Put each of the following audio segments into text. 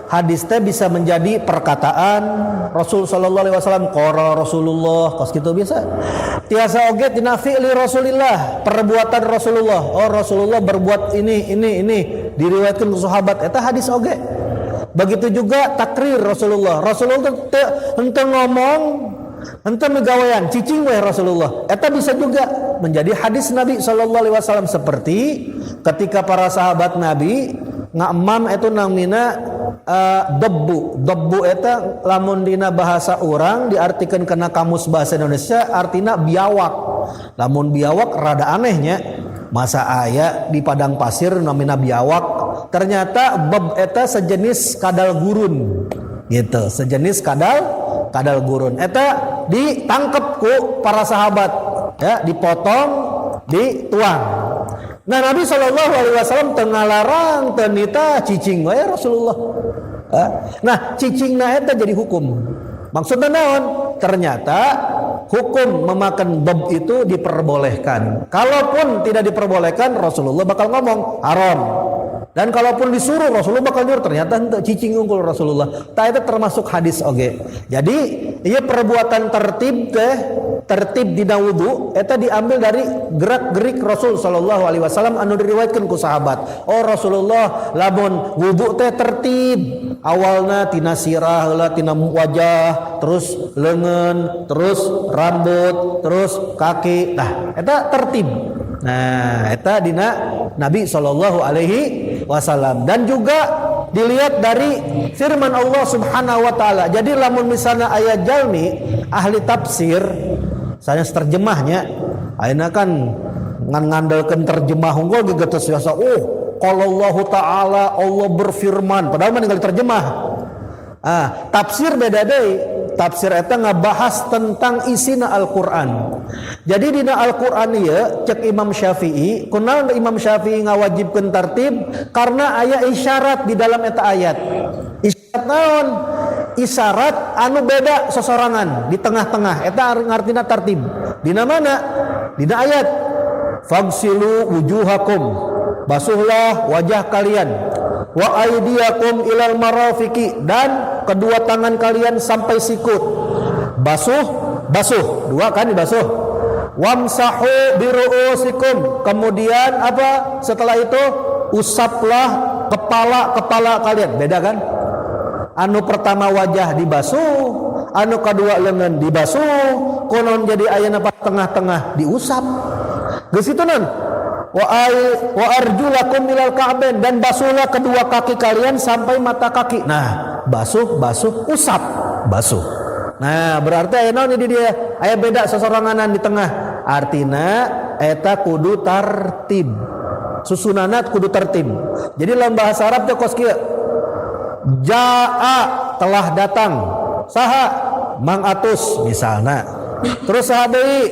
hadis teh bisa menjadi perkataan Rasul sallallahu alaihi wasallam, qala Rasulullah, kos kitu bisa. Tiasa oge tina fi'li Rasulillah, perbuatan Rasulullah. Oh, Rasulullah berbuat ini diriwayatkan ke sahabat, eta hadis oge. Begitu juga takrir Rasulullah. Rasulullah henteu ngomong, henteu megawean, cicing we Rasulullah. Eta bisa juga menjadi hadis Nabi sallallahu alaihi wasallam, seperti ketika para sahabat Nabi ngamam itu namina debu eta lamun dina bahasa orang diartikan kena kamus bahasa Indonesia artina biawak. Lamun biawak rada anehnya, masa aya di padang pasir namina biawak, ternyata bab eta sejenis kadal gurun gitu, sejenis kadal gurun eta ditangkep ku para sahabat ya, dipotong, dituang. Nah, Nabi sallallahu alaihi wasallam teu ngalarang teu nita cicing wae Rasulullah. Nah, cicingna eta jadi hukum. Maksudnya naon? Ternyata hukum memakan bab itu diperbolehkan. Kalaupun tidak diperbolehkan, Rasulullah bakal ngomong haram. Dan kalaupun disuruh, Rasulullah bakal nyuruh, ternyata henteu cicing unggul Rasulullah. Tah eta termasuk hadis oge. Jadi, ieu perbuatan tertib dina wudu eta diambil dari gerak-gerik Rasul sallallahu alaihi wasallam anu diriwayatkeun ku sahabat. Oh, Rasulullah lamun wudu teh tertib. Awalna tina sirah heula, tina wajah, terus leungeun, terus rambut, terus kaki. Nah, eta tertib. Nah, eta dina Nabi sallallahu alaihi wasallam. Dan juga dilihat dari firman Allah Subhanahu wa taala. Jadi lamun misalnya ayat jalmi ahli tafsir saya terjemahnya ayeuna kan ngandalkeun terjemah unggul ge geus biasa. Qala Allah taala, Allah berfirman, padahal mah tinggal terjemah. Tafsir beda deui. Tafsir eta ngabahas tentang isina Al-Qur'an. Jadi dina Al-Qur'an ieu cek Imam Syafi'i, kunaon Imam Syafi'i ngawajibkeun tartib karena aya isyarat di dalam eta ayat. Isyarat naon? Isyarat anu beda sosorangan di tengah-tengah, eta ngartina tartib. Dina mana? Dina ayat fagsilu wujuhakum, basuhlah wajah kalian, wa aydiyakum ilal marafiqi, dan kedua tangan kalian sampai sikut. Basuh dua kan dibasuh. Wamsahu biruusikum, kemudian apa setelah itu usaplah kepala kalian. Beda kan? Anu pertama wajah dibasuh, anu kedua lengan dibasuh, konon jadi ayeuna pas tengah-tengah diusap. Geus itu non wa arjulakum ilal ka'bain, dan basuhlah kedua kaki kalian sampai mata kaki. Nah, basuh, usap, basuh. Nah, berarti aya naon di dia? Aya beda sosoranganan di tengah. Artina eta kudu tartib. Susunanna kudu tertib. Jadi dalam bahasa Arab teh kos kieu. Jaa telah datang. Saha? Mang Atus misalna. Terus saha deui?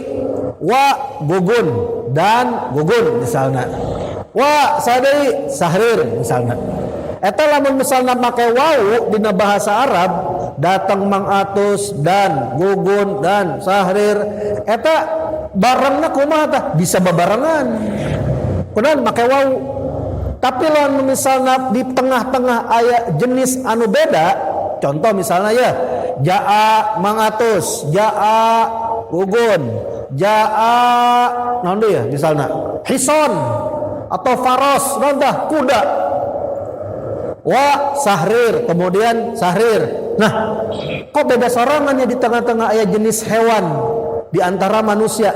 Wa gugun, dan gugun misalna. Wa saha deui? Sahrir misalna. Eta lamun misalna make wau dina bahasa Arab, datang Mang Atus dan gugun dan sahrir, eta barangna kumaha tah? Bisa babarengan. Kunaon make wau. Tapi lamun misalnya di tengah-tengah ayat jenis anu beda, contoh misalnya ya, jaa Mang Atus, jaa gugun, jaa naon deui ya misalnya hison atau faros, naon tah? Kuda. Wa sahrir, kemudian sahrir. Nah, kok beda sorangannya di tengah-tengah ayat jenis hewan di antara manusia?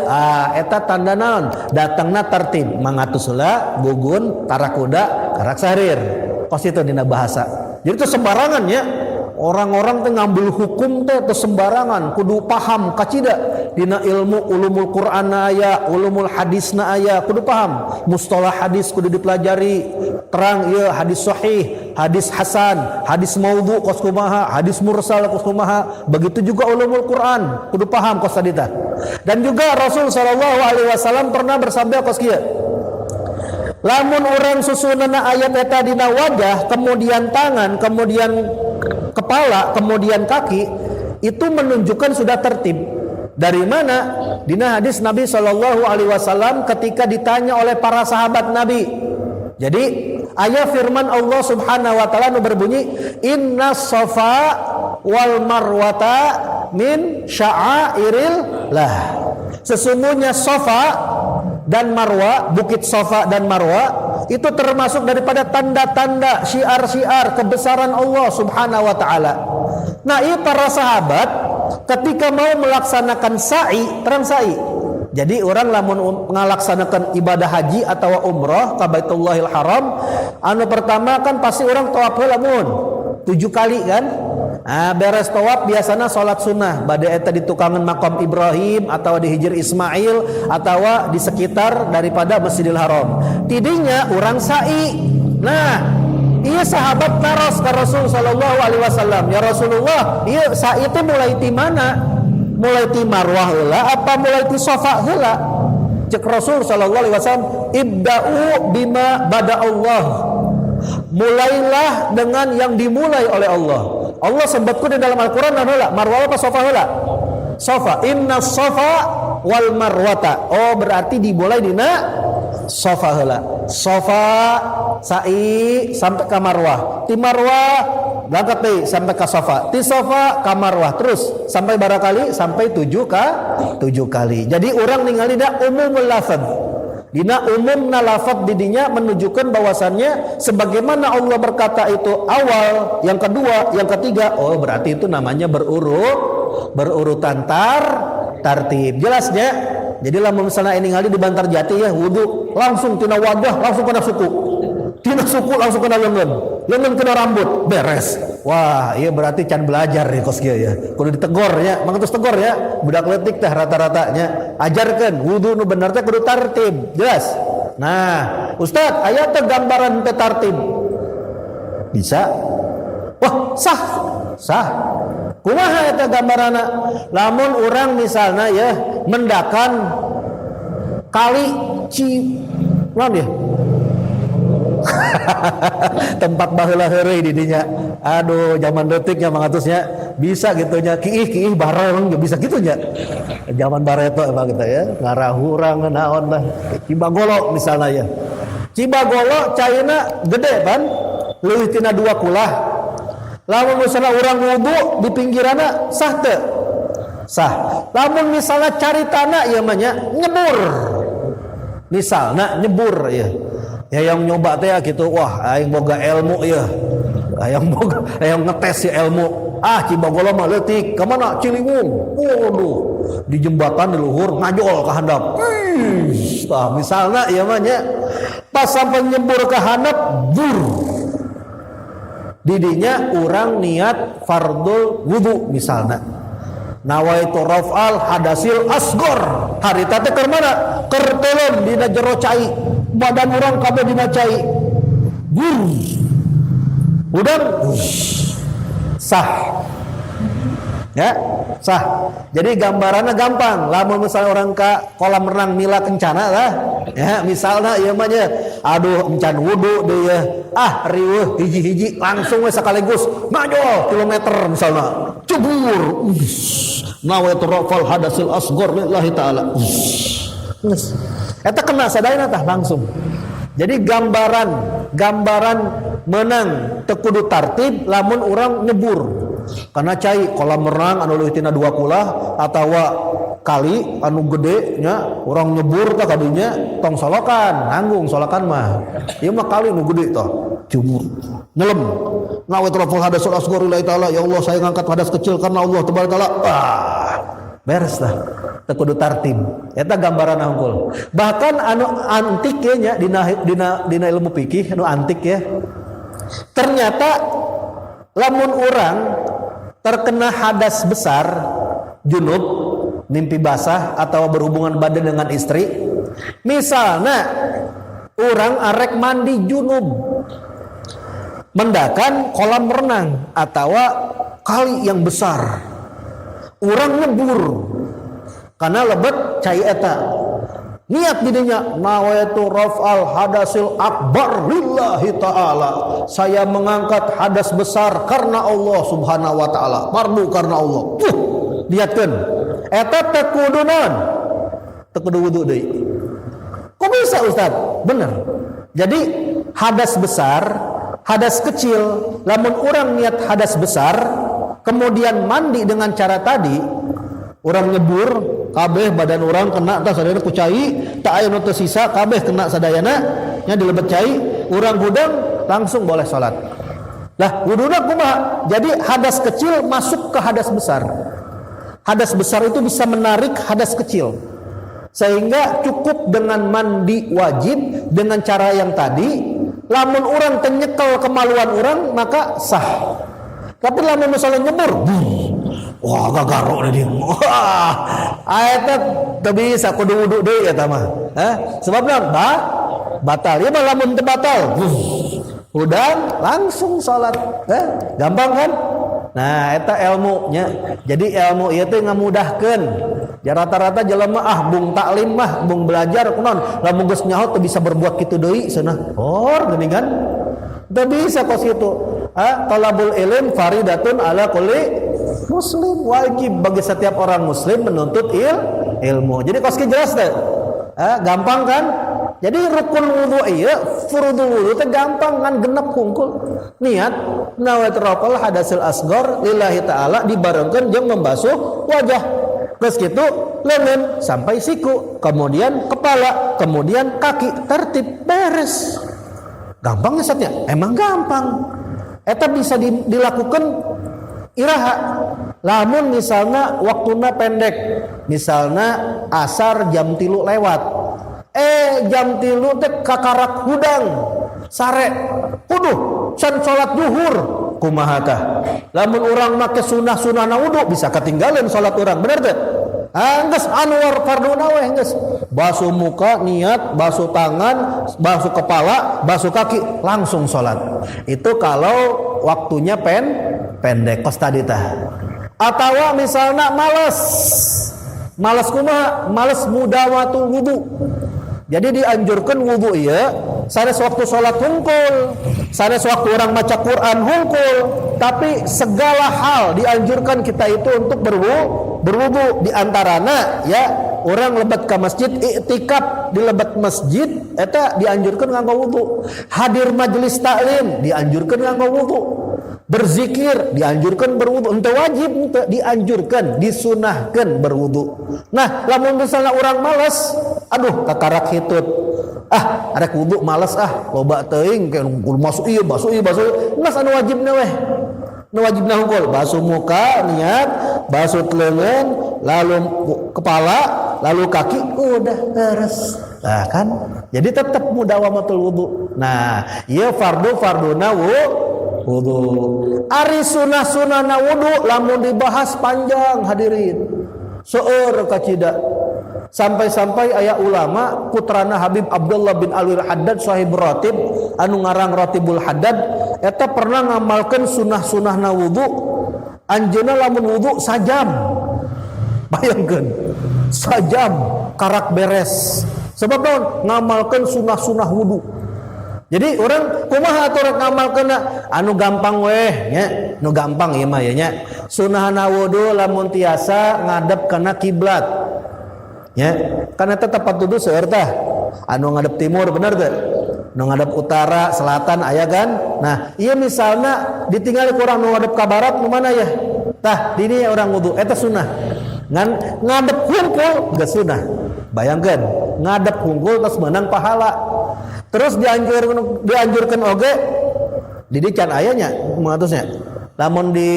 Eta tanda naon? Datangna tertib. Mangatus heula, gugun, tara kuda, karak sahrir. Kos itu dina bahasa. Jadi itu sembarangan ya. Orang-orang teh ngambil hukum teh sembarangan, kudu paham kacida dina ilmu ulumul Qur'an aya, ulumul hadisna aya, kudu paham. Mustalah hadis kudu dipelajari. Terang ieu hadis sahih, hadis hasan, hadis maudhu kos kumaha, hadis mursal kos kumaha. Begitu juga ulumul Qur'an, kudu paham kos tadi tah. Dan juga Rasul sallallahu alaihi wasallam pernah bersabda kos kieu. Lamun orang susunana ayat eta dina wajah, kemudian tangan, kemudian kepala, kemudian kaki, itu menunjukkan sudah tertib. Dari mana? Dina hadis Nabi sallallahu alaihi wasallam ketika ditanya oleh para sahabat Nabi, Jadi ayat firman Allah Subhanahu wa taala nu berbunyi inna safa wal marwata min sya'airillah. Sesungguhnya Safa dan Marwa, bukit Safa dan Marwa itu termasuk daripada tanda-tanda syiar-syiar kebesaran Allah Subhanahu wa taala. Nah, ini para sahabat ketika mau melaksanakan sa'i, terang sa'i. Jadi orang lamun melaksanakan ibadah haji atau umrah ka Baitullahil Haram, anu pertama kan pasti orang tawaf heula mun 7 kali kan. Nah, beres tawaf biasanya sholat sunnah bade eta di tukangan makam Ibrahim atau di Hijr Ismail atau di sekitar daripada Masjidil Haram. Tidinya orang sa'i. Nah, iya sahabat naros ke Rasul sallallahu alaihi wasallam, ya Rasulullah, iya sa'i itu mulai di mana? Mulai di Marwah heula apa mulai di Safa heula? Cek Rasul sallallahu alaihi wasallam, ibda'u bima bada Allah. Mulailah dengan yang dimulai oleh Allah. Allah sebutku di dalam Al-Quran heula, Marwah apa Safa heula? Safa. Inna Safa wal Marwata. Oh, berarti dimulai dina Safa heula. Safa sa'i sampai ke Marwah. Di Marwah berangkat deh sampai ke Safa. Di Safa ke Marwah terus sampai berapa kali? Sampai 7 kali. Jadi orang ningali da umumul lafaz. Dina umumna lafaz didinya menunjukkan bahwasannya sebagaimana Allah berkata itu awal, yang kedua, yang ketiga, oh berarti itu namanya berurutan tartib. Jelasnya. Jadi lamun misalnya ini ngali di Bantarjati ya wudu langsung tina wajah langsung kena suku. Tina suku langsung kena lengan kena rambut, beres. Wah, iya berarti can belajar nih kos kieu ya. Kudu ditegor ya, mangatus tegor ya. Budak leutik teh rata-ratanya. Ajarkeun wudu nu bener teh kudu tartib. Jelas? Nah, Ustaz, aya teh gambaran teh tartib. Bisa? Wah, sah. Kumaha eta gambaranna? Lamun urang misalna ya mendakan kali naon ya? Tempat baheula heureuy di dinya. Aduh, zaman detiknya mangatusnya bisa gitunya kiih bareng bisa gitunya. Zaman bareto emang kita ya, ngarahurang naon lah. Cibagolo misalnya ya. Cibagolo caina gede kan? Leuwih tina 2 kulah. Lamun misalnya urang wudu di pinggiranna sah teu? Sah. Lamun misalnya caritana ieu mah nya nyebur. Misalna nyebur ya. Ya yang nyoba teh gitu, wah aing boga ilmu ya. Hayang ngetes si ilmu. Cibagolo mah leutik, ka mana Ciliwung. Waduh, di jembatan di luhur ngajol ka handap. Tah misalna ieu mah nya pas sampai nyebur ka handap, bur. Didinya urang niat fardul wudu misalna. Nawaitu raf'al hadasil asgor. Harita teh keur mana? Keur teuleum dina jero cai. Badan orang kabeh dina cai. Udang sah. Ya, sah. Jadi gambarannya gampang. Lamun misalnya orang ka kolam renang mila kencana lah. Ya, misalnya ieu mah nya aduh encan wudu deui ya. Riweuh hiji-hiji langsung we sakaligus ngajol kilometer misalnya. Cebur. Nawaitu rafal hadasil asghar lillahi taala. Eta kena sadayana tah langsung. Jadi gambaran menang teu kudu tartib lamun urang nyebur. Karena cai kolam renang anu leuwih tina 2 kulah atawa kali anu gede nya urang nyebur tah kadinya tong solokan, nanggung solokan mah. Ieu mah kali nu gede tah, jumur. Nyelam. Ngawet raful hadasul asghar lillahi taala, ya Allah saya ngangkat hadas kecil karena Allah tabaraka taala. Beres lah. Teu kudu tartib. Eta gambaran unggul. Bahkan anu antik nya dina ilmu fikih anu antik ya. Ternyata lamun urang terkena hadas besar, junub, mimpi basah atau berhubungan badan dengan istri, misalnya urang arek mandi junub, mendakan kolam renang atau kali yang besar, urang nyebur karena lebet cai eta. Niat didinya nawaitu raf'al hadasil akbar lillahi ta'ala. Saya mengangkat hadas besar karena Allah subhanahu wa ta'ala. Fardu karena Allah. Lihatkan. Eta teu kudu naon? Teu kudu wudu deui. Kok bisa Ustaz? Bener. Jadi hadas besar, hadas kecil. Lamun orang niat hadas besar kemudian mandi dengan cara tadi, orang nyebur kabeh badan orang kena tah sadayana ku cai, tak aya nu teu sisa kabeh kena sadayana nya dilebet cai, urang hudang langsung boleh salat. Lah wuduna kumaha? Jadi hadas kecil masuk ke hadas besar. Hadas besar itu bisa menarik hadas kecil. Sehingga cukup dengan mandi wajib dengan cara yang tadi. Lamun orang tenyekel kemaluan orang maka sah. Tapi lamun misalnya nyebur, wah gagaro dia. Wah, eta teu bisa kudu wudu deui eta mah. Sebab naon? Batal. Ya mah lamun teu batal. Udah langsung salat. Gampang kan? Nah, eta ilmunya. Jadi ilmu ieu teh ngamudahkeun. Ya rata-rata jelema bung taklim mah, bung belajar kunaon, lamun geus nyaho teu bisa berbuat kitu deui cenah. Geuning kan? Teu bisa kos kitu. Talabul ilm faridatun ala kulli muslim, wajib bagi setiap orang muslim menuntut ilmu. Jadi kos jelas teh. Gampang kan? Jadi rukun wudu ieu, fardhu wudu teh gampang kan, genep hungkul. Niat nawaitu rafal hadasil asghar lillahi taala dibarengkeun jeung membasuh wajah. Terus gitu lengan sampai siku, kemudian kepala, kemudian kaki, tertib beres. Gampang ya satnya? Emang gampang. Eta bisa dilakukan iraha. Lamun misalnya waktuna pendek, misalnya asar jam 3 lewat. Jam 3 teh kakarak hudang sare. Can salat zuhur kumaha tah? Lamun urang make sunah-sunahna wudu bisa ketinggalan salat urang, bener teh? Geus anwar farduna we geus. Basuh muka niat, basuh tangan, basuh kepala, basuh kaki, langsung salat. Itu kalau waktunya pendek kos tadi tah. Atawa misalnya malas kumaha? Malas mudawatul wudu. Jadi dianjurkan wudu ieu sanes waktu salat hungkul, sanes waktu orang maca Quran hungkul, tapi segala hal dianjurkan kita itu untuk berwudu. Di antarana ya orang lebat ke masjid, iktikaf di lebat masjid eta dianjurkan nganggo wudu. Hadir majelis taklim dianjurkan nganggo wudu. Berzikir dianjurkan berwudu, ente wajib ente dianjurkan, disunahkan berwudu. Nah, lamun misalnya orang malas, kakarak hitut. Arek wudu malas loba teuing ke masuk ieu basuh ieu. Geus anu wajibna weh. Nu wajibna hungkul, basuh muka niat, basuh leungeun, lalu kepala, lalu kaki, udah beres. Nah kan? Jadi tetap mudawamatul wudu. Nah, ieu farduna wudu. Ari sunah-sunahna wudu lamun dibahas panjang hadirin. Seueur kacida. Sampai-sampai aya ulama putrana Habib Abdullah bin Alwi Haddad sahib ratib anu ngarang Ratibul Haddad eta pernah ngamalkeun sunah-sunahna wudu. Anjeunna lamun wudu sajam. Bayangkeun. Sajam karak beres. Sebab naon? Ngamalkeun sunah-sunah wudu. Jadi orang kumaha atuh rek ngamalkeunna anu gampang weh nya, nu gampang ieu mah ya nya. Sunahna wudu lamun tiasa ngadep kana kiblat. Ya, kan eta tempat wudu seueur tah. Anu ngadep timur bener teh? Nu ngadep utara, selatan aya kan? Nah, ieu misalna ditinggali ku urang nu ngadep ka barat nu mana ya? Tah, di dieu urang wudu eta sunah. Ngadep hungkul geus sunah. Bayangkeun, ngadep hungkul terus menang pahala. Terus dianjurkan oge di can ayanya mengatusnya. Lamun di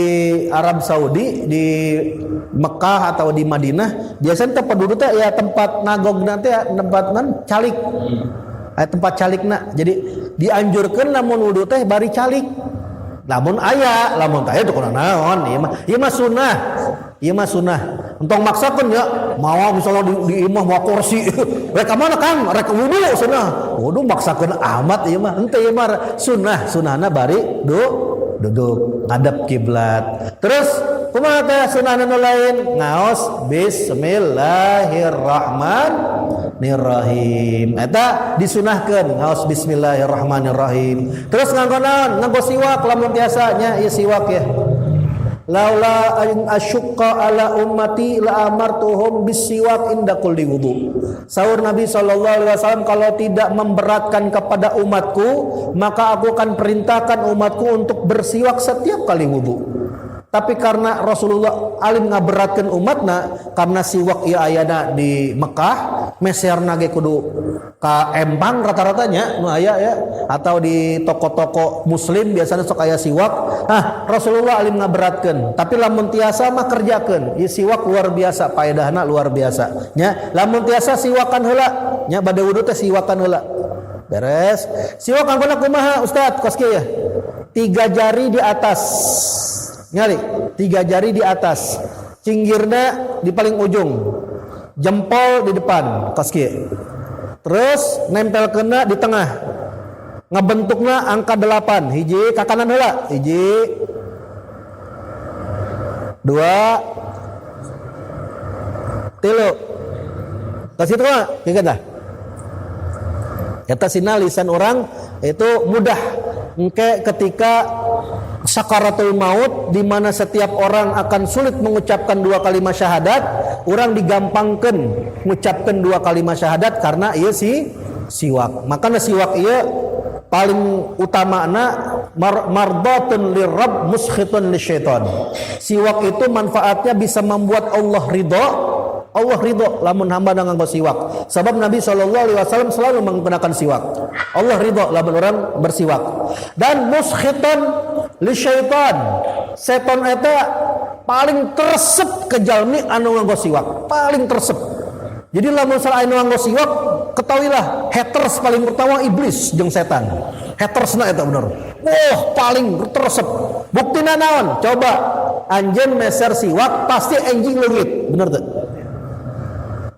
Arab Saudi, di Mekah atau di Madinah, biasanya tempat duduk teh ya tempat nagog nanti ya tempat calik. Tempat calikna. Jadi dianjurkan lamun wudu teh bari calik. Lamun teh teu kurang naon, ieu mah sunah. Ieu mah sunah. Entong maksakeun ya, mau misalnya di imah mau kursi. Rek ka mana Kang? Rek wudu sunah. Wudu maksakeun amat ieu mah. Henteu ieu mah sunah. Sunahna bari duduk ngadep kiblat. Terus kumaha teh sunahna nu lain? Ngaos bismillahirrahmanirrahim. Eta disunahkeun ngaos bismillahirrahmanirrahim. Terus nganggo naon? Nganggo siwak lamun tiasa nya ieu siwak ya. laula an asyqa ala ummati la amartuhum bisiwak inda kulli wudu. Sahur Nabi sallallahu alaihi wasallam, kalau tidak memberatkan kepada umatku, maka aku akan perintahkan umatku untuk bersiwak setiap kali wudu. Tapi karena Rasulullah alim ngaberatkan umatna, karena siwak ieu ayana di Mekah, meserna ge kudu ka empang rata-ratanya nu aya ya, atau di toko-toko muslim biasanya sok aya siwak. Nah, Rasulullah alim ngaberatkeun, tapi lamun tiasa mah kerjakeun. Ieu siwak luar biasa, paedahna luar biasa nya. Lamun tiasa siwakan heula nya, bade wudu teh siwakan heula. Beres. Siwak anggona kumaha Ustaz? Kos kieu ya. 3 jari di atas. Ngali, 3 jari di atas, cinggirna di paling ujung, jempol di depan, kos kieu. Terus nempel kena di tengah, ngabentukna angka 8, hiji ka kanan heula, hiji, 2, 3, ka situ mah, kieu tah. Eta sina lisan orang itu mudah engke ketika sakaratul maut, di mana setiap orang akan sulit mengucapkan 2 kalimat syahadat, orang digampangkan mengucapkan 2 kalimat syahadat karena ieu siwak. Makanya siwak ieu paling utamana mardatun lirabb muskhitun lisyaitan. Siwak itu manfaatnya bisa membuat Allah ridho. Allah ridho lamun hamba nganggo siwak. Sebab Nabi SAW selalu menggunakan siwak. Allah ridho lamun orang bersiwak. Dan muskhitan li syaitan. Setan eta paling tersep ke jalmi anu nganggo siwak. Paling tersep. Jadi lamun salah anu nganggo siwak, ketahuilah haters paling pertama iblis jeung setan. Hatersna eta bener. Paling tersep. Buktina naon? Coba anjeun meser siwak pasti enjing leungit. Bener teu?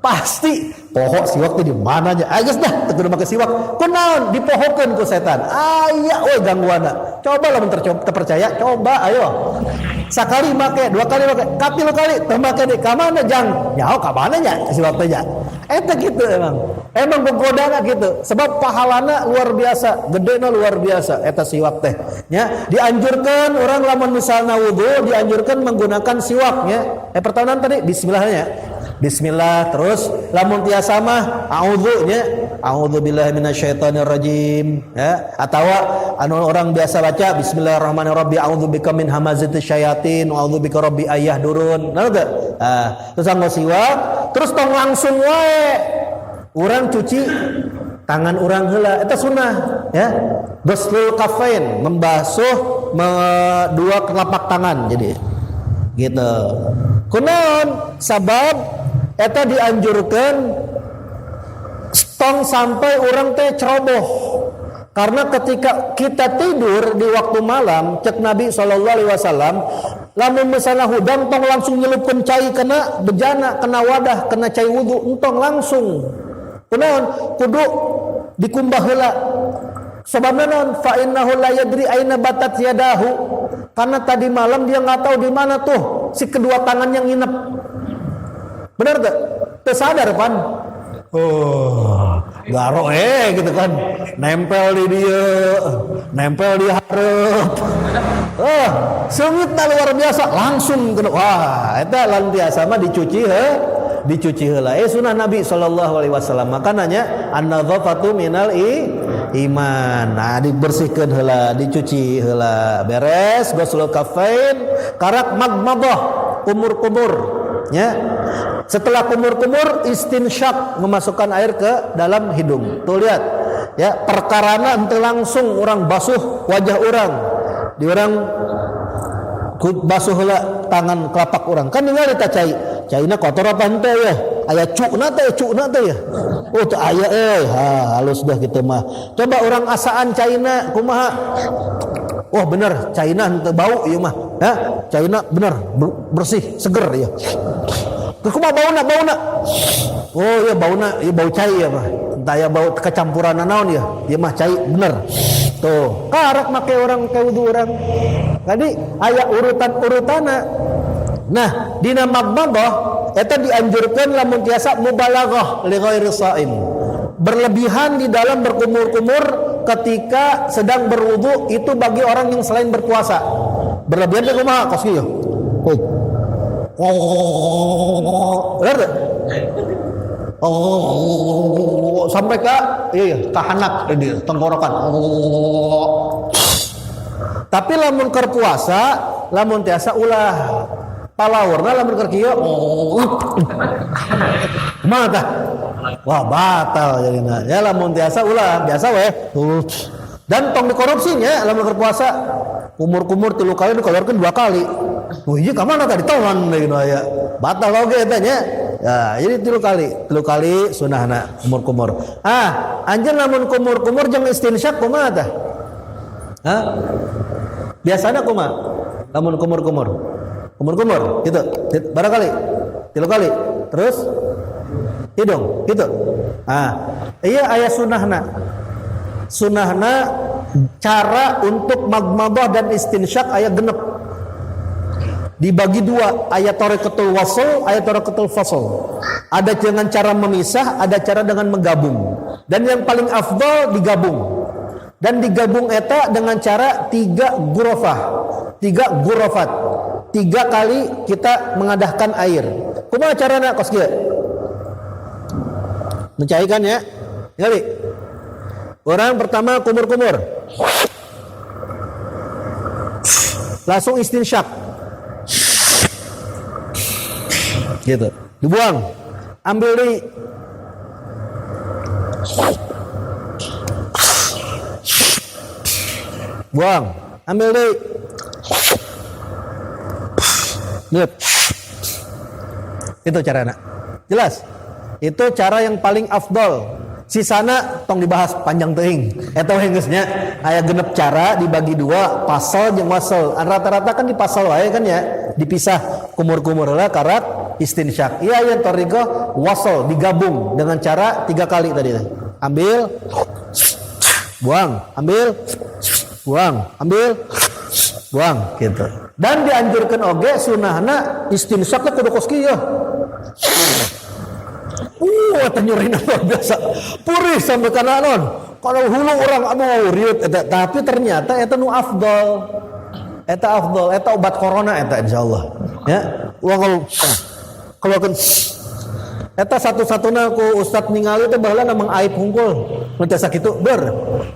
Pasti pohon siwak teh di mana aja. Geus dah teu kudu make siwak. Kunaon dipohokeun ku setan. Aya we gangguanna. Coba lamun terpercaya, coba ayo. Sakali make, 2 kali make, katilu kali teu make deui. Ka mana jang? Nyaho ka mana nya siwak teh nya. Eta kitu emang. Emang gogodana gitu. Sebab pahalana luar biasa, gedena luar biasa eta siwak teh. Nya, dianjurkan orang lamun misalna wudu dianjurkan menggunakan siwak nya. Pertama tadi bismillahnya. Bismillah, terus lamun tiasa mah a'udzu nya, a'udzubillahi minasyaitonir rajim ya, atawa anu orang biasa baca bismillahirrahmanirrahim, a'udzubika min hamazatis syayatin wa a'udzubika rabbi ayahdurun. Nah teh. Terus anggo siwak, terus tong langsung wae urang cuci tangan urang heula, eta sunah ya. Ghuslul kafain, membasuh 2 telapak tangan jadi gitu. Kunaon sabab eta dianjurkan tong sampai orang teh ceroboh, karena ketika kita tidur di waktu malam cek Nabi SAW lamun misalnya hudang tong langsung nyelupkeun cai kena bejana, kena wadah, kena cai wudu entong langsung. Kunaon kudu dikumbah heula. Sababna naon? Fa innahu la yadri aina batat yadahu. Karena tadi malam dia nggak tahu di mana tuh si kedua tangan yang nginep. Benar tak? Tersadar pan? Garo gitu kan, nempel di dia, nempel di hareup. Seungitna luar biasa, langsung kena. Wah, eta langsung biasa mah dicuci heula. Sunah Nabi SAW. Makanya an-nadzafatu minal iman. Nah, dibersihkeun heula, dicuci heula. Beres, ghuslul kafain, karak magmadah, kumur-kumur. Ya. Setelah kumur-kumur, istinsyak, memasukkan air ke dalam hidung. Tuh lihat. Ya, perkarana henteu langsung orang basuh wajah orang. Di orang basuh heula tangan kelapak orang. Kan ningali ta cai. Caina kotor apa henteu ya? Aya cukna teh ya. Oh teu aya halus dah kitu mah. Coba orang asaan caina kumaha? Oh bener, caina henteu bau ieu mah. Ya, caina bener bersih, seger ya. Kumaha bauna? Oh iya bauna, ieu bau cai ya mah. Entah ya bau kecampuran naon ya. Ieu mah cai bener. Tuh, karak make orang ke wudu orang. Tadi aya urutan-urutana. Nah, dina magmadah eta dianjurkan lamun tiasa mubalaghah li ghairi shaim. Berlebihan di dalam berkumur-kumur ketika sedang berwudu itu bagi orang yang selain berpuasa. Berlebihan teh kumaha kos kieu? Benar tak? Sampai ke kahanak dia tenggorokan. Tapi lamun keur puasa, lamun tiasa ulah palawarna lamun keur kieu. Kumaha tah? Wah, batal jadina. Ya lamun tiasa ulah biasa we. Dan tong dikorupsinya lamun keur puasa. Kumur-kumur 3 kali dikeluarkan 2 kali. Oh iya kamana tadi tawan gitu aya. Batal oge eta nya. Ya, jadi 3 kali sunahna kumur-kumur. Anjeun lamun kumur-kumur jeung istinsyak kumaha tah? Biasana kumaha? Lamun kumur-kumur. Kumur-kumur gitu. Barangkali 3 kali. Terus hidung gitu. Iya aya sunahna. Sunahna cara untuk magmadah dan istinsyak aya genep. Dibagi 2, aya tariqatul wasl, aya tariqatul fasl. Ada dengan cara memisah, ada cara dengan menggabung. Dan yang paling afdal digabung. Dan digabung eta dengan cara 3 gurafah. 3 gurafat. 3 kali kita mengadahkan air. Kumaha carana kos kieu? Mencairkan ya. Ngali. Orang pertama kumur-kumur. Langsung istinsyak. Gitu. Dibuang. Ambil deui. Buang. Ambil deui. Lihat. Itu caranya. Jelas? Itu cara yang paling afdal. Sisana tong dibahas panjang teuing. Eta we geusnya aya genep cara dibagi 2, pasal jeung wasal. Rata-rata kan di pasal wae kan ya, dipisah kumur-kumur heula karat istinsyak. Iya aya tariqah wasal digabung dengan cara 3 kali tadi. Ambil, buang, ambil, buang, ambil, buang gitu. Dan dianjurkan oge sunahna istinsyak kudu kos kieu. Eta nyurina luar biasa. Purih sampai kana non. Kalau hulu orang anu riut eta, tapi ternyata eta nu afdal. Eta afdal, eta obat corona eta insyaallah. Ya. Uang kalau kan eta satu-satuna ku ustad ningali teh baheula namang aib hungkul. Mun tiasa kitu ber.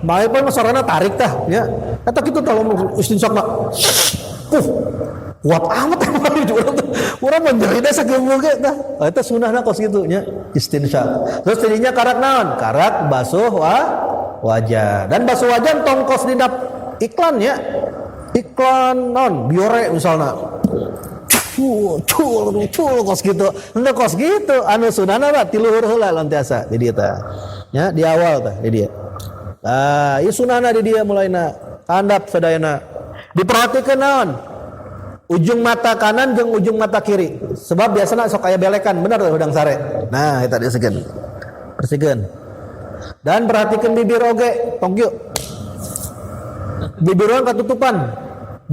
Bae pun sorana tarik tah ya. Eta kitu kalau istinsakna. Kuat amat orang menjadi saking muge tah. Eta sunahna kos kitu nya istinsyak. Terus tadinya karak naon? Karak basuh wajah. Dan basuh wajah tongkos dina iklan ya. Iklan naon? Biore misalna. Cul kos gitu. Henteu kos gitu. Anu sunahna mah ti luhur heula lamun tiasa di dieu tah. Ya, di awal tah di dieu. Ieu sunahna di dieu mulaina. Handap sadayana. Diperhatikan naon? Ujung mata kanan jeung ujung mata kiri. Sebab biasanya sok aya belekan, bener tuh udang sare. Nah, eta diseukeun. Bersihkeun. Dan perhatikan bibir oge, tong yuk. Bibir orang katutupan.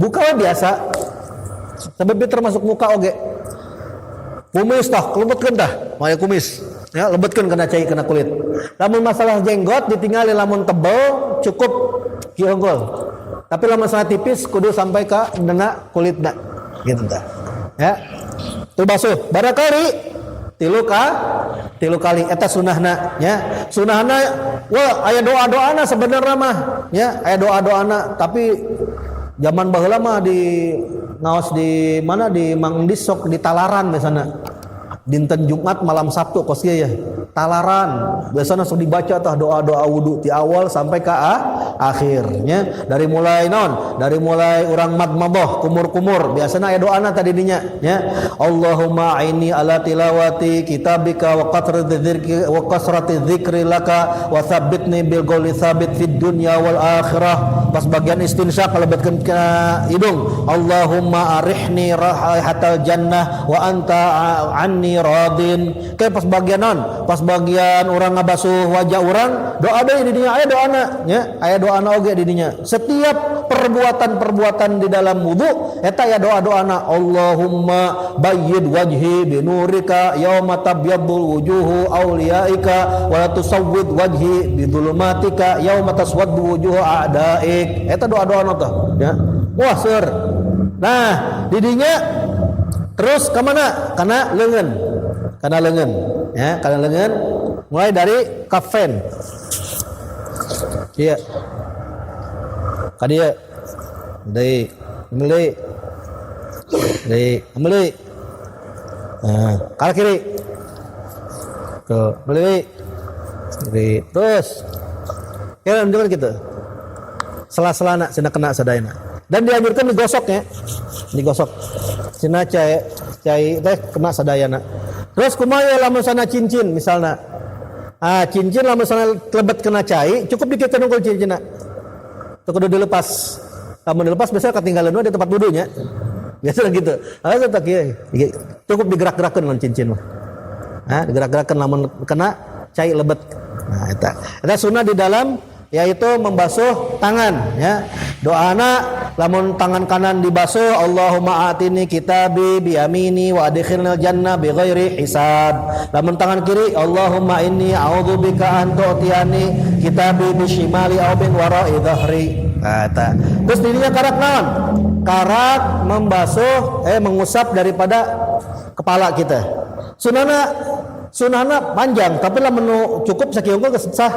Buka biasa. Sebab termasuk muka oge. Kumis tah, lembutkeun tah. Maya kumis. Ya, lembutkeun kena cai kena kulit. Lamun masalah jenggot ditinggali lamun tebel cukup kieu unggul. Tapi lamun sangat tipis kudu sampai ka dena kulitna gitu tah. Ya. Tu basuh barakali 3 kali eta sunahna ya. Sunahna aya doa-doana sebenarnya mah ya, aya doa-doana tapi zaman baheula mah di ngaos di mana di Mang Endis sok di Talaran biasana. Dinten Jumat malam Sabtu kos ya Talaran biasanya sok dibaca tah doa-doa wudu ti awal sampai ke akhirnya dari mulai urang madmadah kumur-kumur biasanya aya doana tadi dinya ya Allahumma aini ala tilawati kitabika wa qasrati dzikri laka wa tsabbitni bil qawli tsabit fid dunya wal akhirah. Pas bagian istinsyak kalebetkeun ke hidung Allahumma arihni rahatal jannah wa anta anni radin. Kayak pas bagian non, pas bagian orang ngabasuh wajah orang, doa deui di dinya aya doana nya, aya doana oge di dinya. Setiap perbuatan-perbuatan di dalam wudu eta aya doa-doana Allahumma bayyid wajhi bi nurika yauma tabyadul wujuhu awliyaika wa la tusawwid wajhi bi dhulumatika yauma taswaddu wujuhu a'daik. Eta doa-doana tah ya. Wah seur. Nah, di dinya Terus ke mana? Karena lengan. Ya, karena lengan. Mulai dari kafen. Iya. Kadia. Dari ambil. Nah, kanan kiri. Tuh, beli. Kiri. Terus. Kira juga gitu. Sela-selana sina kena sadayana. Dan dianjurkan digosok ya. Digosok. Cina cai teh kena sadayana. Terus kumaha lamun sana cincin misalna. Cincin lamun sana lebet kena cai, cukup dikeun unggul cincinna. Teu kudu dilepas. Lamun dilepas biasanya ketinggalan di tempat wudunya. Biasa gitu. Tak kieu. Cukup digerak-gerakkeun lamun cincin mah. Digerak-gerakkeun lamun kena cai lebet. Nah, eta sunah di dalam yaitu membasuh tangan ya. Doana lamun tangan kanan dibasuh, Allahumma atini kitabi biyamini wa adkhilnal jannah bighairi hisab. Lamun tangan kiri, Allahumma inni a'udzubika an tu'tiyani kitabi bishimali aw bin wara'i dhahri. Kata. Terus dirinya karak naon? Karak membasuh mengusap daripada kepala kita. Sunahna panjang, tapi lamun cukup sakieu geus sah.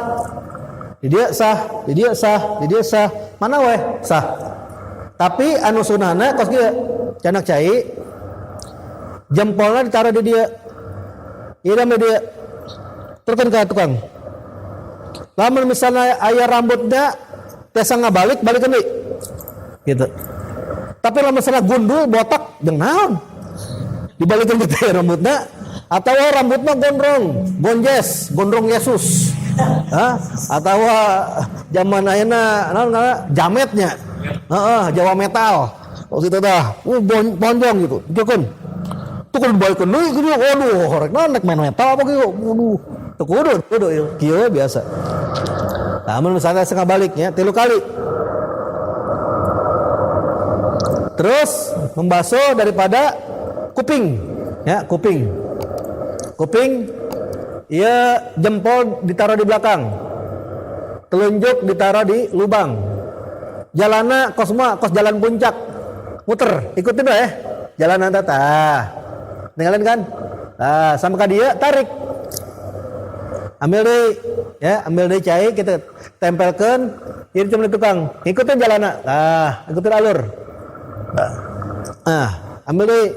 Di dia sah, mana weh sah. Tapi anu sunahna kos kieu canak cai jempolna ditaruh di dia. Ieu dia. Turkeun ka tukang. Lamun misalnya aya rambutnya tiasa balikeun deui. Gitu. Tapi lamun misalnya gundul botak jeung naon? Dibalikeun teh rambutna atau rambutnya gondrong Yesus. Atau zaman ayeuna naon jametnya. Jawa metal. Oh gitu dah. Bonjong gitu. Dikeun. Tuh kudu balikeun deui kieu. Waduh, horek naon nek main metal apa kieu? Waduh. Teu kudu kieu biasa. Namun misalnya setengah baliknya 3 kali. Terus membasuh daripada kuping. Ya, kuping. Iya, jempol ditaruh di belakang, telunjuk ditaruh di lubang. Jalanna kos jalan puncak, muter, ikutin ya. Jalan tata, tinggalin kan? Sama dia tarik, ambil deh cai kita tempelkan, ini cuma di tukang, ikutin jalanna, ikutin alur, ambil deh.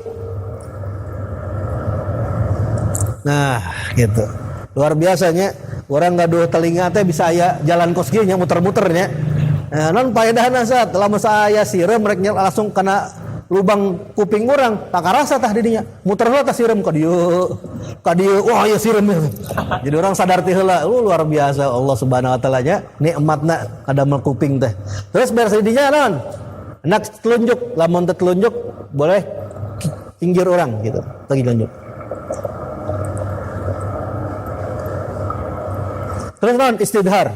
Nah, gitu. Luar biasanya orang gaduh telinga teh bisa aya jalan kos kieu nya muter-muternya. Non paedahna saat lamun saya sireum rek langsung kena lubang kuping urang, tak karasa tah di dinya. Muter heula tah sireum ka dieu. Wah, ya sireum. Jadi orang sadar teh heula, luar biasa Allah Subhanahu wa taala nya nikmatna kadamel kuping teh. Terus beres di dinya naon? Enak telunjuk, lamun teu telunjuk boleh pinggir orang gitu. Teu telunjuk. Terus non istidhar.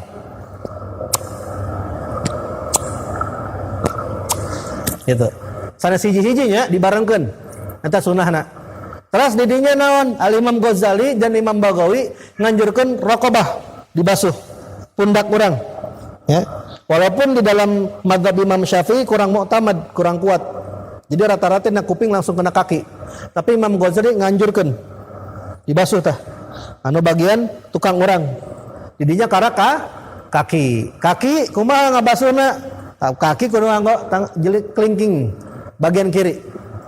Gitu. Sana siji-sijinya dibarengkeun. Eta sunahna. Terus didinya naon? Al Imam Ghazali dan Imam Baghawi nganjurkeun raqabah dibasuh pundak urang. Ya. Walaupun di dalam mazhab Imam Syafi'i kurang mu'tamad, kurang kuat. Jadi rata-rata na kuping langsung kena kaki. Tapi Imam Ghazali nganjurkeun dibasuh tah. Anu bagian tukang urang. Didinya karaka kaki kumaha ngabasuhna? Kaki kudu nganggo jelit kelingking bagian kiri.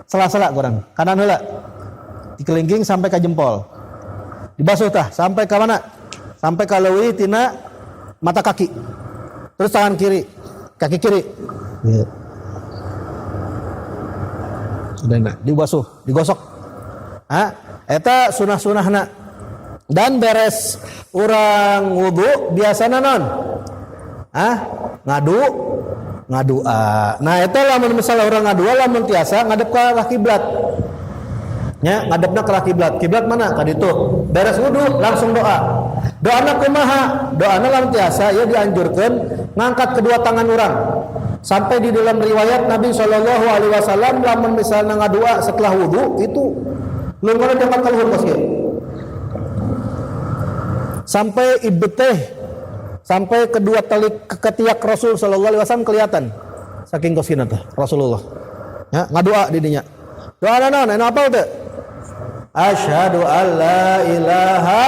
Sela-sela kurang. Kanan heula. Dikelingking sampai ke jempol. Dibasuh tah sampai ke mana? Sampai ka leuwih tina mata kaki. Terus tangan kiri, kaki kiri. Sudah dibasuh, digosok. Eta sunah-sunahna. Dan beres urang wudu biasana non ngadua. Nah eta lamun misalnya urang ngadua lamun tiasa ngadep ka kiblat nya, ngadepna ka kiblat. Kiblat mana? Ka ditu. Beres wudu langsung doa. Doana kumaha? Doana lamun tiasa ya dianjurkeun ngangkat kedua tangan urang. Sampai di dalam riwayat Nabi sallallahu alaihi wasallam lamun misalnya ngadua setelah wudu itu lungana diangkat ka luhur kos kieu. Sampai ibeteh, sampai kedua ketiak Rasul sallallahu alaihi wasallam kelihatan saking kosina teh Rasulullah. Ya, ngadua di dinya. Doa naon? Anu apal teu? Asyhadu an la ilaha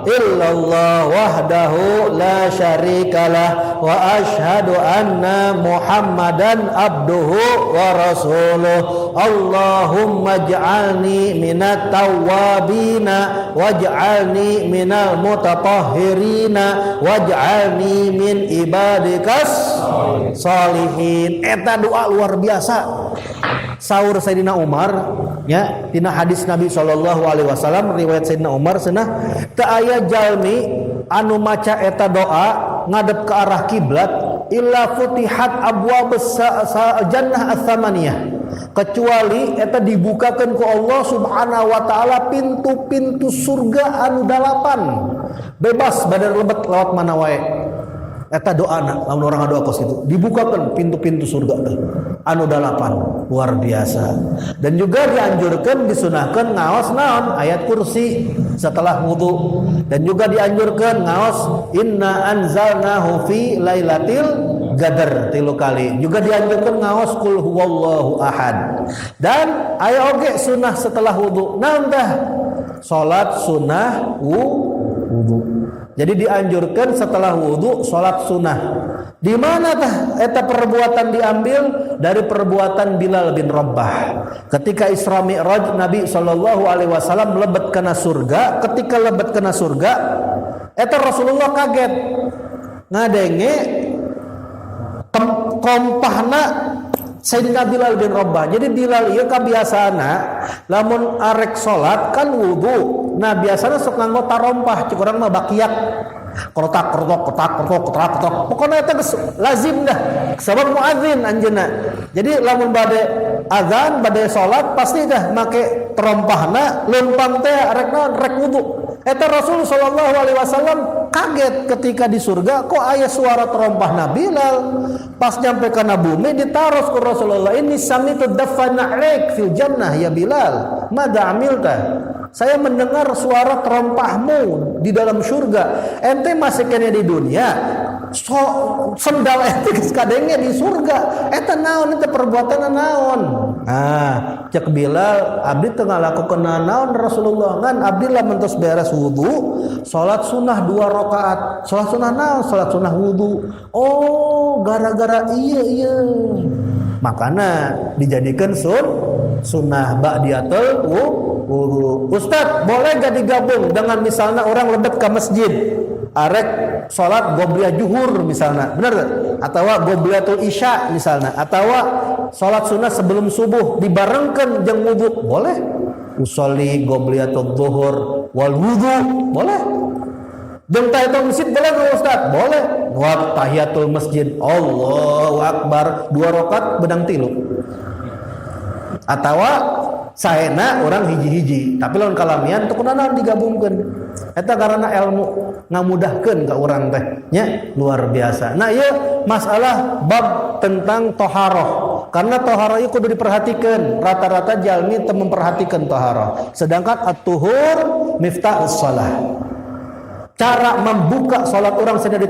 illallah wahdahu la syarikalah wa asyhadu anna Muhammadan abduhu wa rasuluh. Allahumma ij'alni minat tawwabina waj'alni minal mutatahhirina waj'alni min ibadikas sholihin. Eta doa luar biasa. Saur Sayyidina Umar ya, tina hadis Nabi sallallahu alaihi wasallam riwayat Sayyidina Umar cenah teu aya jalmi anu maca eta doa ngadep ke arah kiblat illa futihat abwaabus jannah ats-tsamaniyah, kecuali eta dibukakeun ku Allah Subhanahu wa taala pintu-pintu surga anu 8, bebas bade lebet lewat mana wae. Eta doana lamun urang ngadoa kos itu dibukakeun pintu-pintu surga teh anu 8, luar biasa. Dan juga dianjurkan disunahkan ngaos naon ayat kursi setelah wudu, dan juga dianjurkan ngaos inna anzalnahu fi lailatil qadar 3 kali. Juga dianjurkan ngaos qul huwallahu ahad. Dan aya oge sunah setelah wudu naon tah? Salat sunah wudu. Jadi dianjurkan setelah wudu salat sunnah. Di mana tah eta perbuatan diambil? Dari perbuatan Bilal bin Rabah. Ketika Isra Mi'raj Nabi sallallahu alaihi wasallam lebet kana surga, ketika lebet kana surga eta Rasulullah kaget. Ngadenge kompahna Sayyidina Bilal bin Rabah. Jadi Bilal ieu kabiasaana lamun arek salat kan wudu. Nah biasanya sok nganggo tarompah, cik urang mah bakiak. Kotak. Pokona eta geus lazim dah. Sabab muadzin anjeunna. Jadi lamun bade azan, bade salat pasti dah make terompahna, leumpang teh rek naon rek wudu. Eta Rasul sallallahu alaihi wasallam kaget ketika di surga kok aya suara terompahna Bilal. Pas nyampe kana bumi ditaros ku Rasulullah, ini samitu daffana alaik fil jannah ya Bilal. Madza amilta? Saya mendengar suara terompahmu di dalam surga. Ente masih kene di dunia, sendal ente geus kadenge di surga. Eta naon eta perbuatan naon? Ah, cek Bilal, abdi teu ngalakokeun naon Rasulullah. Ngan abdi lamun tos beres wudu, salat sunah 2 rakaat. Salat sunah naon? Salat sunah wudu. Oh, gara-gara iya. Makana dijadikan sunnah ba'diyatul wudu. Ustaz, boleh gak digabung dengan misalnya orang lebet ke masjid, arek salat gobliyah juhur misalnya, benar gak? Atau gobliyatul isya misalnya, atau salat sunnah sebelum subuh dibarengkan jeung wudu, boleh? Usolli gobliyatul zuhur wal wudu, boleh? Jeung tahiyatul masjid boleh gak Ustaz? Boleh. Wa tahiyatul masjid Allahu akbar 2 rakaat bedang 3. Atawa saena orang hiji-hiji, tapi lawan kalamian teu kunaon digabungkeun. Eta karena ilmu ngamudahkeun ka urang teh nya luar biasa. Nah ieu masalah bab tentang toharoh. Karena toharoh ieu kudu diperhatikeun. Rata-rata jalmi teu memperhatikan toharoh. Sedangkan at-tuhur miftahus shalah. Cara membuka salat orang sedang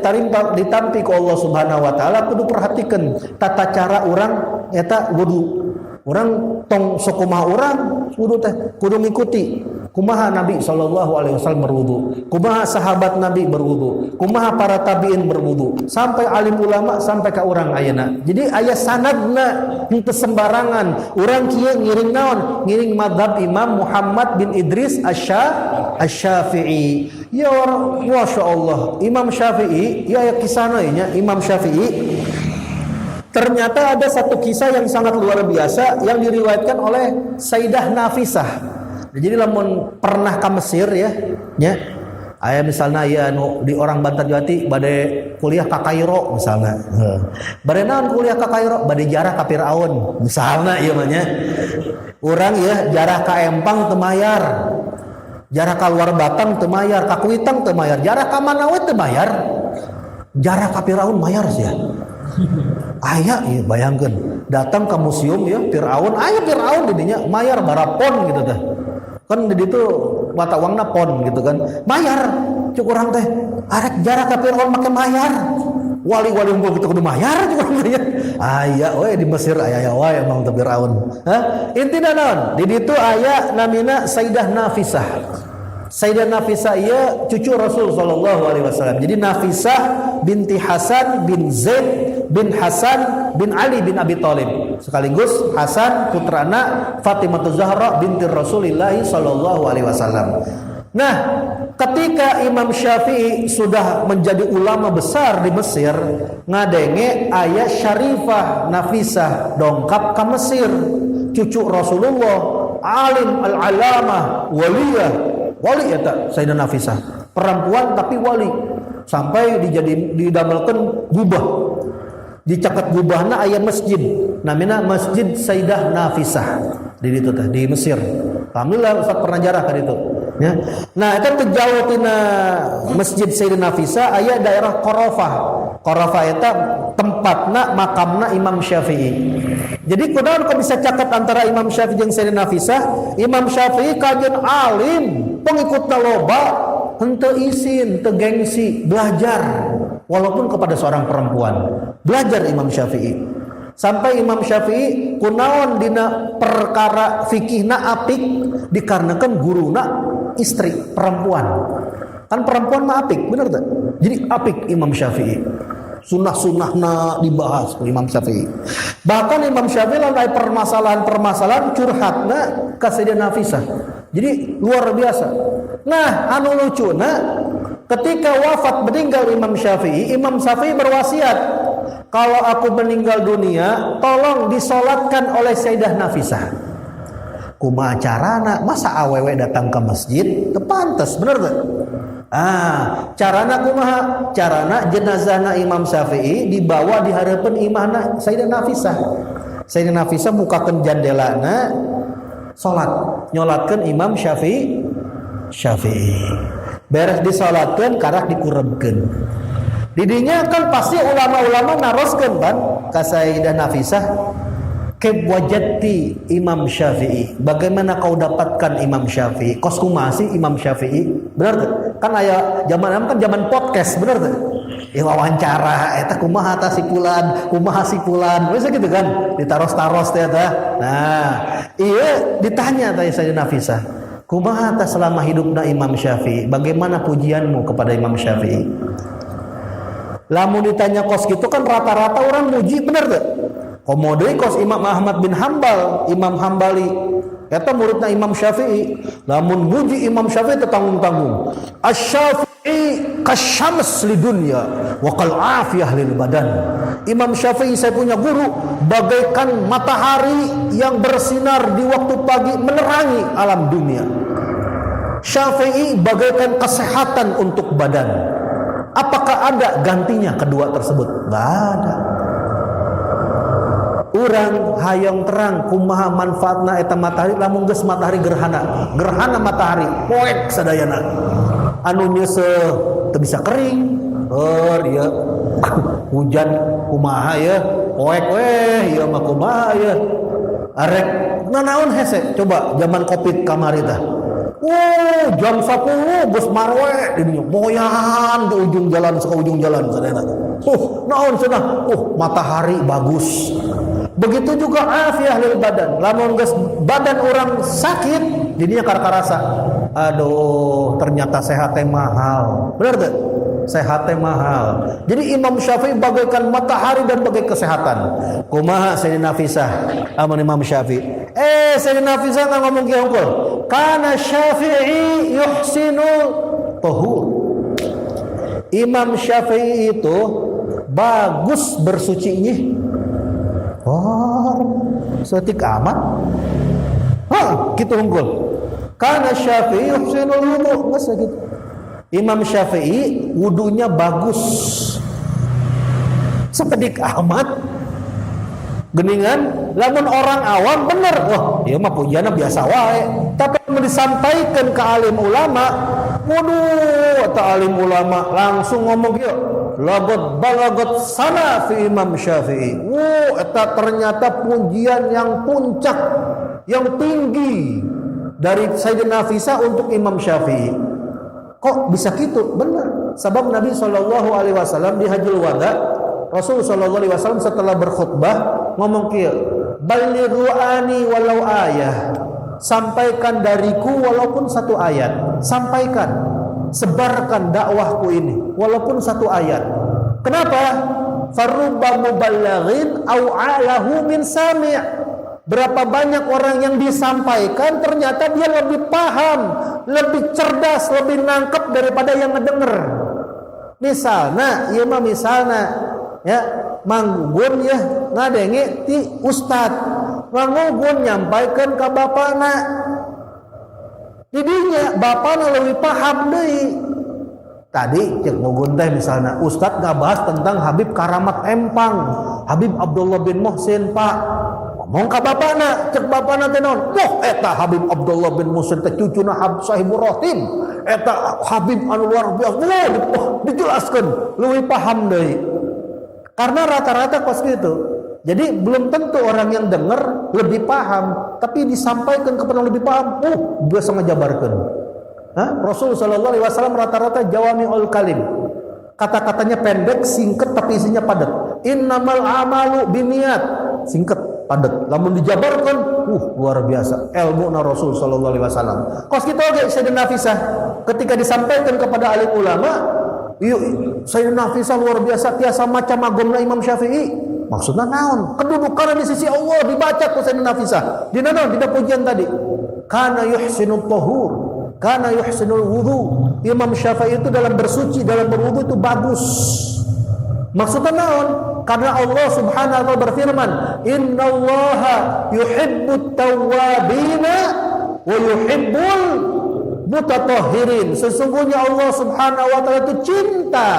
ditampi ku Allah Subhanahu wa taala kudu perhatikan tata cara orang eta wudu. Urang tong sakumaha urang wudu teh kudu ngikuti kumaha Nabi sallallahu alaihi wasallam berwudu, kumaha sahabat Nabi berwudu, kumaha para tabiin berwudu, sampai alim ulama sampai ka urang ayeuna. Jadi aya sanadna henteu sembarangan. Urang kieu ngiring naon? Ngiring mazhab Imam Muhammad bin Idris Asy-Syafi'i. Ya Masya Allah, Imam Syafi'i, ya kisahna nya Imam Syafi'i. Ternyata ada satu kisah yang sangat luar biasa yang diriwayatkan oleh Sayyidah Nafisah. Jadi lamun pernah ke Mesir ya, aya misalnya ya di orang Bantarjati bade kuliah ka Kairo misalnya. Bade naon kuliah ka Kairo? Bade jarah ka Firaun misalnya ieu mah nya. Urang ya jarah ka Empang teu mayar. Jarah ka luar Batang teu mayar, ka Kuitang teu mayar, jarah ka mana we teu mayar. Jarah ka Firaun mayar sia. Aya ya bayangkeun datang ke museum ya Firaun, aya Firaun di dinya mayar barapon gitu teh. Kan di ditu mata uangna pon gitu kan. Mayar cuk urang teh arek jarak ka Firaun make mayar. wali-wali unggul kita kudu mayar juga mayar. Aya we di Mesir aya wae emang teu Firaun. Intina naon? Di ditu aya namina Sayyidah Nafisah. Sayyidah Nafisah ieu cucu Rasul sallallahu alaihi wasallam. Jadi Nafisah binti Hasan bin Zaid bin Hasan bin Ali bin Abi Thalib. Sekaligus Hasan putrana Fatimah Zahra binti Rasulillah sallallahu alaihi wasallam. Nah, ketika Imam Syafi'i sudah menjadi ulama besar di Mesir, ngadenge aya Syarifah Nafisah dongkap ke Mesir, cucu Rasulullah, alim al-alamah, waliyah, wali eta Sayyidah Nafisah, perempuan tapi wali, sampai didamelkeun gubah, dicaket gubahna aya masjid, namanya Masjid Sayyidah Nafisah di ditu teh di Mesir. Alhamdulillah Ustaz pernah jarah ka ditu. Ya. Nah, itu terjauh tina Masjid Sayyidah Nafisah aya daerah Qarafah. Qarafah eta tempatna makamna Imam Syafi'i. Jadi kunaon kok bisa caket antara Imam Syafi'i jeung Sayyidah Nafisah? Imam Syafi'i kajian alim, pengikutna loba, henteu isin, teu gengsi, belajar walaupun kepada seorang perempuan. Belajar Imam Syafi'i. Sampai Imam Syafi'i kunaon dina perkara fikihna apik dikarenakan guruna istri perempuan. Kan perempuan mah apik, bener tak? Jadi apik Imam Syafi'i. Sunnah-sunnahna dibahas Imam Syafi'i. Bahkan Imam Syafi'i lawan permasalahan-permasalahan curhatna ka Sayyidah Nafisah. Jadi luar biasa. Nah, anu lucuna ketika wafat meninggal Imam Syafi'i berwasiat, kalau aku meninggal dunia, tolong disolatkan oleh Sayyidah Nafisah. Kumaha carana? Masa awewe datang ke masjid? Teu pantes, bener teu? Carana kumaha? Carana jenazahna Imam Syafi'i dibawa di hareupeun imahna Sayyidah Nafisah. Sayyidah Nafisah mukakeun jandelana salat, nyolatkeun Imam Syafi'i. Beres disolatkeun karak dikurebkeun. Didinya kan pasti ulama-ulama naroskeun kan ka Sayyidah Nafisah, "Kaif wajadti Imam Syafi'i?" Bagaimana kau dapatkan Imam Syafi'i? Kos kumaha sih Imam Syafi'i? Bener tuh? Kan aya zaman podcast, bener tuh? Wawancara eta kumaha ta si fulan. Bisa gitu kan? Ditaros-taros teh eta. Nah, ieu ditanya teh Sayyidah Nafisah, "Kumaha ta selama hidupna Imam Syafi'i? Bagaimana pujianmu kepada Imam Syafi'i?" Lamun ditanya kos gitu kan rata-rata orang muji, bener tuh? Komodoi kos Imam Ahmad bin Hambal, Imam Hambali, eta muridna Imam Syafi'i. Lamun muji Imam Syafi'i tetanggung-tanggung. Asy-Syafi'i kasyams lidunya wa kal afiyah lil badan. Imam Syafi'i, saya punya guru, bagaikan matahari yang bersinar di waktu pagi menerangi alam dunia. Syafi'i bagaikan kesehatan untuk badan. Apakah ada gantinya kedua tersebut? Gak ada. Urang hayang terang kumaha manfaatna eta matahari lamun geus matahari gerhana matahari poek sadayana. Anu nyeuseum teu bisa kering. Ieu hujan kumaha ya? Poek ieu mah kumaha ya? Arek nanaon hese? Coba zaman Covid kamari tah. Jam 10 geus marwe di dinya moyan di ujung jalan saka ujung jalan sadayana. Naon cenah? Matahari bagus. Begitu juga afiyah lil badan. Lamun geus badan orang sakit, didinya karasa. Aduh, ternyata sehat teh mahal. Bener teu? Sehat teh mahal. Jadi Imam Syafi'i bagaikan matahari dan bagai kesehatan. Kumaha Sayyidah Nafisah amun Imam Syafi'i? Sayyidah Nafisah ngomong kieu hungkul. Kana Syafi'i yuhsinu tahur. Imam Syafi'i itu bagus bersucinya. Setik amat. Gitu hungkul. Kana Syafi'i yuhsinul wudu, geus gitu. Imam Syafi'i wudunya bagus. Sekedik amat. Geningan lamun orang awam bener, ieu mah pujianna biasa wae. Tapi mun disampaikan ke alim ulama, eta alim ulama langsung ngomong kieu, laqad balagat sana fi Imam Syafi'i. Eta ternyata pujian yang puncak, yang tinggi dari Sayyidah Nafisah untuk Imam Syafi'i. Kok bisa gitu? Benar. Sebab Nabi Shallallahu Alaihi Wasallam di Hajjul Wada, Rasul Shallallahu Alaihi Wasallam setelah berkhutbah ngomong kieu, balighu ani walau ayah, sampaikan dariku walaupun satu ayat, sampaikan, sebarkan dakwahku ini walaupun satu ayat. Kenapa? Farubba muballighin au alahu min sami'. Berapa banyak orang yang disampaikan ternyata dia lebih paham, lebih cerdas, lebih nangkep daripada yang ngedenger. Misalnya, ieu mah misalna ya, manggun ya ngadenge ti ustad, manggun nyampaikan ke bapana, didinya bapana lebih paham deui. Tadi cek manggun teh misalnya ustad ngabahas tentang Habib Karamat Empang, Habib Abdullah bin Muhsin Pak, ngomong ka bapana, cek bapana teh naon? Wah, eta Habib Abdullah bin Muhsin teh cucuna Habib Sahibur Rahim, eta Habib anu luar biasa. Wah, dijelaskeun leuwih paham deui. Karena rata-rata kos gitu. Jadi belum tentu orang yang dengar lebih paham, tapi disampaikan kepada lebih paham, biasa ngejabarkeun. Rasul sallallahu alaihi wasallam rata-rata jawami'ul kalim. Kata-katanya pendek, singkat tapi isinya padat. Innamal amalu binniyat. Singkat, padat. Lamun dijabarkan, luar biasa ilmu Rasul sallallahu alaihi wasallam. Kos kita oge Sayyidah Nafisah ketika disampaikan kepada alim ulama, Sayyidah Nafisah luar biasa tiasa maca magomna Imam Syafi'i. Maksudnya naon? Kedudukan di sisi Allah dibaca ku Sayyidah Nafisah. Dina naon? Dina pujian tadi. Kana yuhsinut tahur, kana yuhsinul wudu. Imam Syafi'i itu dalam bersuci, dalam berwudu itu bagus. Maksudnya naon? Karena Allah Subhanahu wa taala berfirman, "Innallaha yuhibbut tawwabina wa yuhibbul mutatahhirin." Sesungguhnya Allah Subhanahu wa taala itu cinta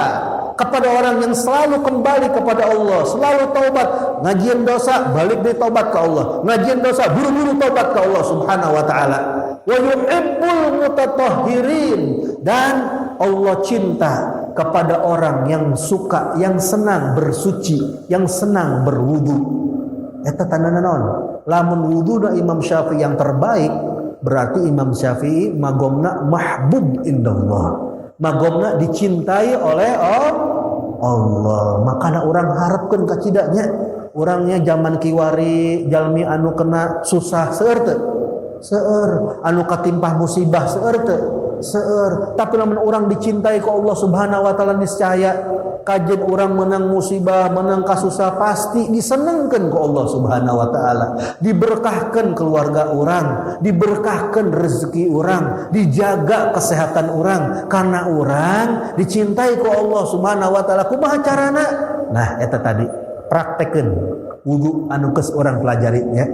kepada orang yang selalu kembali kepada Allah, selalu taubat, ngajian dosa balik dari taubat ke Allah, ngajian dosa buru-buru taubat ke Allah Subhanahu wa taala. Wa yuhibbul mutatahhirin, dan Allah cinta kepada orang yang suka, yang senang bersuci, yang senang berwudu. Eta tandana naon? Lamun wudu da Imam Syafi'i yang terbaik, berarti Imam Syafi'i magomna mahbub indallah. Magomna dicintai oleh Allah. Makanya orang harapkan kacidanya orangnya zaman kiwari jalmi anu kena susah seueur teu? Seueur. Anu katimpah musibah seueur teu? Seueur. Tapi lamun orang dicintai ku Allah Subhanahu wa taala niscaya kajen orang menang musibah, menang kasusah pasti disenengkeun ku Allah Subhanahu wa taala. Diberkahkan keluarga orang, diberkahkan rezeki orang, dijaga kesehatan orang karena orang dicintai ku Allah Subhanahu wa taala. Kumaha carana? Nah, eta tadi praktekeun wudu anu geus urang pelajari ya.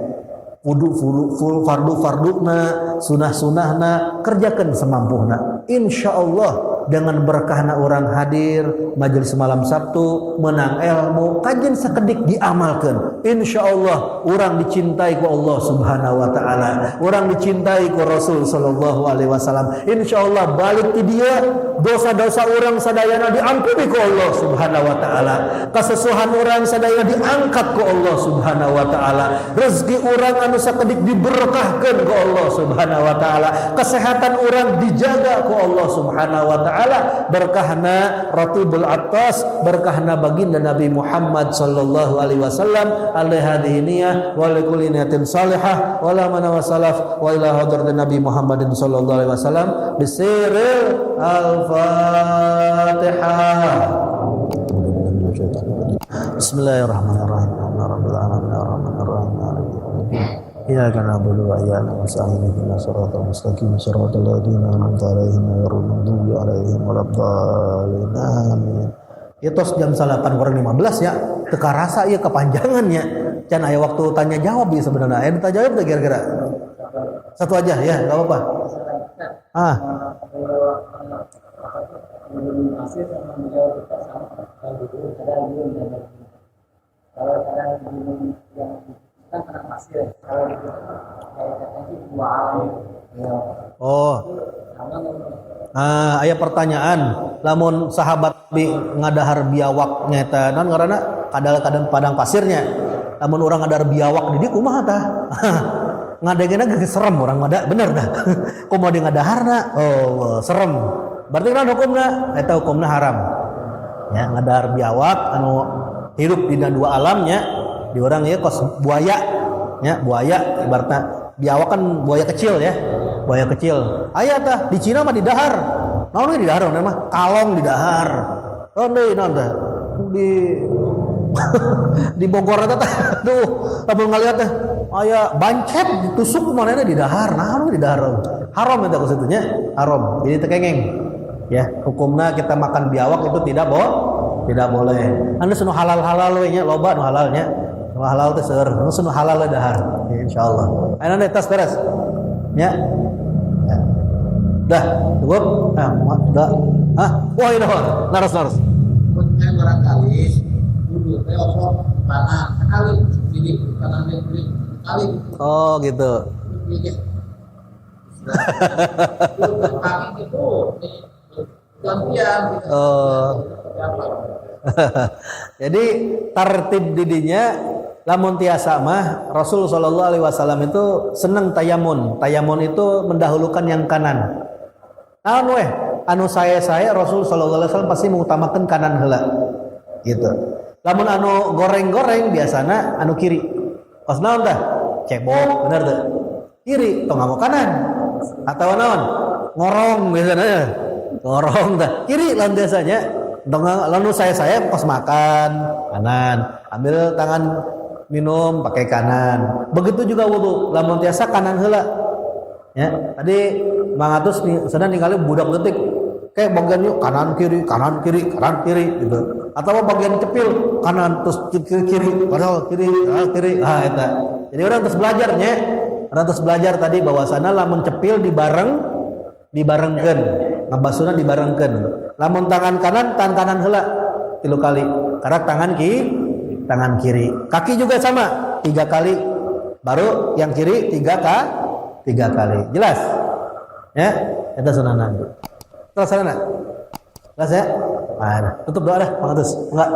Wudu full fardu-farduna, sunah-sunahna kerjakan semampuhna. Insyaallah dengan berkahna orang hadir majelis malam Sabtu, menang ilmu, kajian sakedik diamalkan. Insyaallah orang dicintai ku Allah Subhanahu wa taala. Orang dicintai ku Rasul sallallahu alaihi wasallam. Insyaallah balik ti dia dosa-dosa orang sadayana diampuni ku Allah Subhanahu wa taala. Kesesuhan orang sadayana diangkat ku Allah Subhanahu wa taala. Rezeki orang anu sakedik diberkahkan ku Allah Subhanahu wa taala. Kesehatan orang dijaga ku Allah Subhanahu wa taala. Berkahna Ratibul Attas, berkahna baginda Nabi Muhammad sallallahu alaihi wasallam. Alaihi hadhihi niyah wa likulli niyatin salihah wa la mana wa salaf wa ila hadratin Nabi Muhammadin sallallahu alaihi wasallam bisiril al-Fatihah. Bismillahirrahmanirrahim. Rabbil alamin arrahmanir rahim. Iyyaka na'budu wa iyyaka nasta'in ihdinas siratal mustaqim siratal ladzina an'amta 'alaihim ghairil maghdubi 'alaihim waladdallin. Amin. Itos jam 8:15 ya. Teu karasa ieu kepanjangannya. Can aya waktu tanya jawab ya sebenarnya. Aya tanya jawab teh kira-kira. Satu aja ya, enggak apa-apa. Aya pertanyaan, lamun sahabat ngadahar biawak nyata non ngaranna kadal-kadang padang pasirnya, lamun orang ngadahar biawak di dieu kumaha tah? Ngadengena geus serem urang mah da, bener dah. Kumaha di ngadaharna? Oh, serem. berarti kan hukumna eta hukumna haram ya ngadahar biawak anu hidup dina dua alamnya di orang ieu kos buaya ya buaya ibaratna biawak kan buaya kecil ya buaya kecil aya tah di Cina mah didahar naon we didahar mah kalong didahar naon deui naon teh di di Bogor eta teh aduh lamun ngaliat teh aya bancet ditusuk manehna didahar naon didahar haram eta ku situ nya haram jadi teu kengeng ya hukumna kita makan biawak itu tidak boleh anu sunu halal we nya loba nu halalnya nu halal teh seueur nu sunu halal dahar ya, insyaallah aya tas beres ya dah cukup dah wah ini laras kemudian barangkali dulu telepon kanan sekali kiri kanan kiri sekali oh gitu kami itu gantian jadi tertib didinya lamun tiasa mah Rasul sallallahu alaihi wasallam itu seneng tayamun itu mendahulukan yang kanan anu saya Rasul sallallahu alaihi wasallam pasti mengutamakan kanan heula gitu lamun anu goreng biasana anu kiri pas naon tah cebok bener teh kiri tong mau kanan atau naon ngorong biasana ngorong tah kiri lawan biasanya lalu saya pas makan kanan ambil tangan minum pakai kanan begitu juga wudu lamun tiasa kanan heula ya tadi Mang Atus sedang ningali budak detik kayak bagian yuk kanan kiri gitu atau bagian cepil kanan terus kiri eta jadi orang terus belajarnya tadi bahwasana lamun cepil dibarengkeun ngabasuna dibarengkeun lamun tangan kanan heula 3 kali karena tangan kiri kaki juga sama 3 kali baru yang kiri 3 kali jelas ya eta sunanan terus sana jelas ya tutup doa dah Mang Atus enggak